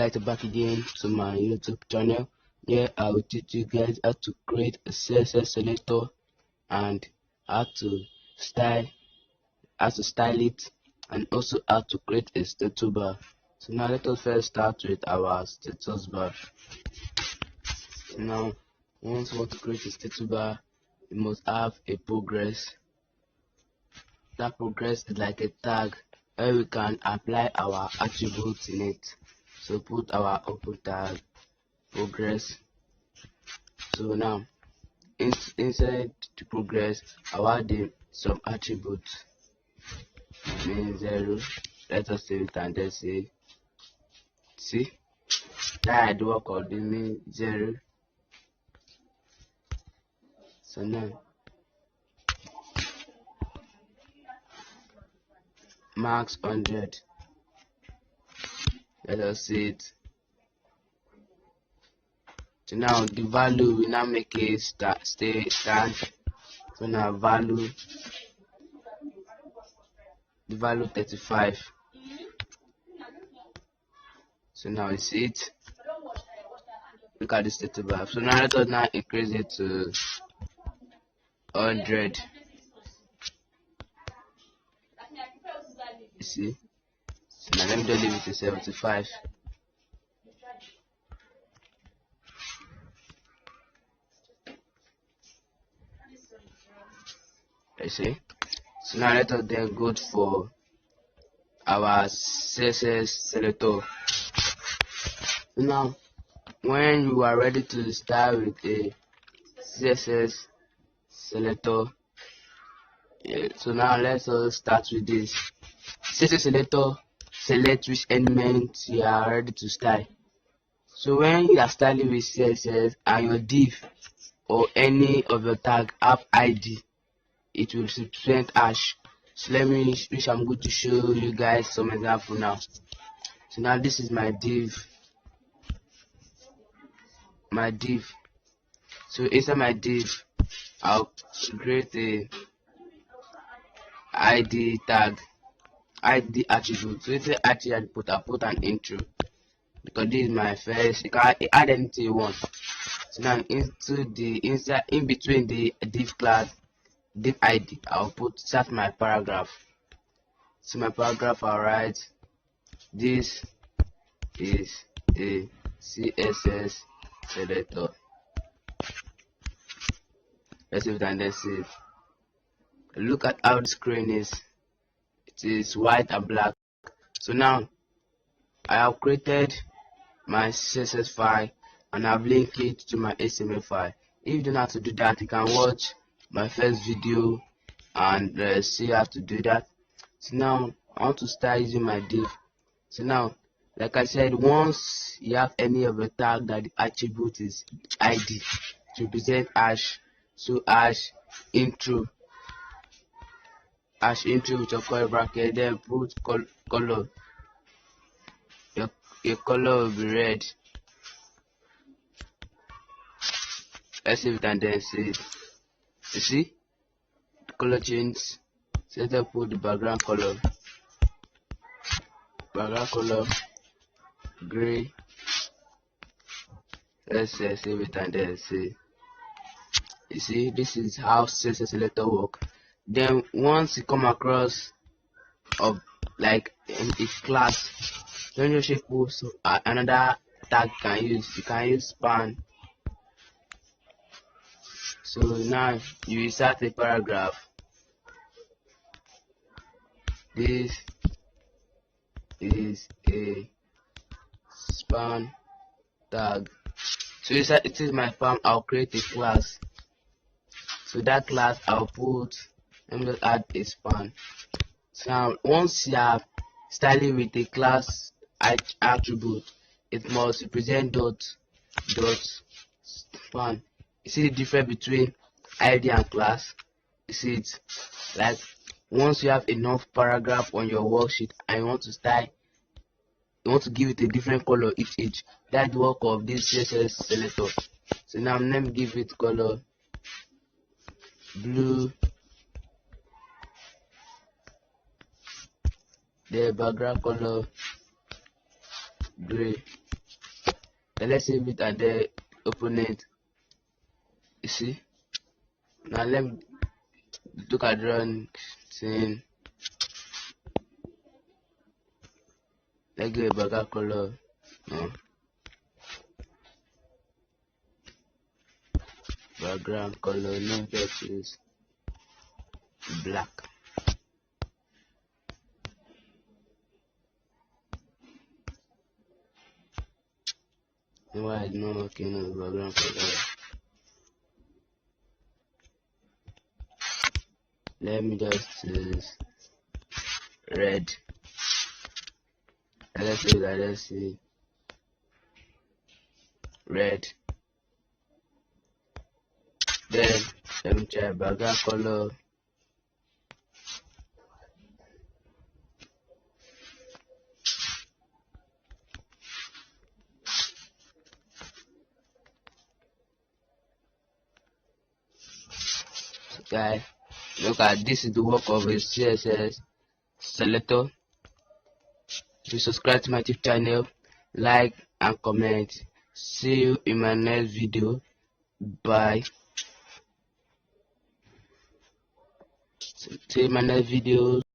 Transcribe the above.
guys, back again to my YouTube channel. Here I will teach you guys how to create a CSS selector and how to style it, and also how to create a status bar. So now let us first start with our status bar. So now once we want to create a status bar, we must have a progress. That progress is like a tag where we can apply our attributes in it. So put our open tag progress. So now inside the progress I will add some attributes. Mean 0. Let us save it and then see that I do work on the mean 0. So now max 100. Let us see it. So now the value we now make it stand. So now the value 35. So now you see it. Look at the status bar. So now let us now increase it to 100. You see. So now let me just leave it to 75. You see. So now let us then go for our CSS selector. So now when you are ready to start with a CSS selector, so now let's start with this. CSS selector select which element you are ready to style. So when you are styling with CSS and your div or any of your tag have ID, it will represent hash. So which I'm going to show you guys some example now. So now this is my div. So inside my div I'll create a ID tag, ID attribute. So it's an attribute, I'll put an intro because this is my first. You can add anything you want. So now in between the div class, div ID, I'll start my paragraph. So my paragraph, I'll write this is a CSS selector. Let's see if and then see. Look at how the screen is. It is white and black. So now I have created my CSS file and I've linked it to my HTML file. If you don't know how to do that, you can watch my first video and see how to do that. So now I want to start using my div. So now, like I said, once you have any of the tag that the attribute is ID to represent hash, so hash intro with your curly bracket, then put color. Your color will be red. Let's see if we can then see it. You see the color change. So let's put the background color gray. Let's save it and then see. You see, this is how CSS selector work. Then once you come across of like in its class, don't just shape so another tag you can use span. So now you insert a paragraph. This is a span tag. So it is my farm. I'll create a class. So that class I'll put, let me just add a span. So now once you are styling with a class attribute, it must represent dot span. You see the difference between ID and class? You see it? Like once you have enough paragraph on your worksheet and you want to style, you want to give it a different color each. That's the work of this CSS selector. So now let me give it color blue, the background color gray. Then let's save it and then open it. You see, now let me look at drawing thing. Let's get a background color. No. Background color, no, just is black. Why no working on the background color? Let me just use red. And let's see that. Let's see red. Then let me try background color. Guys, look at this is the work of a CSS selector. Please subscribe to my YouTube channel, like and comment. See you in my next video. Bye. See you in my next video.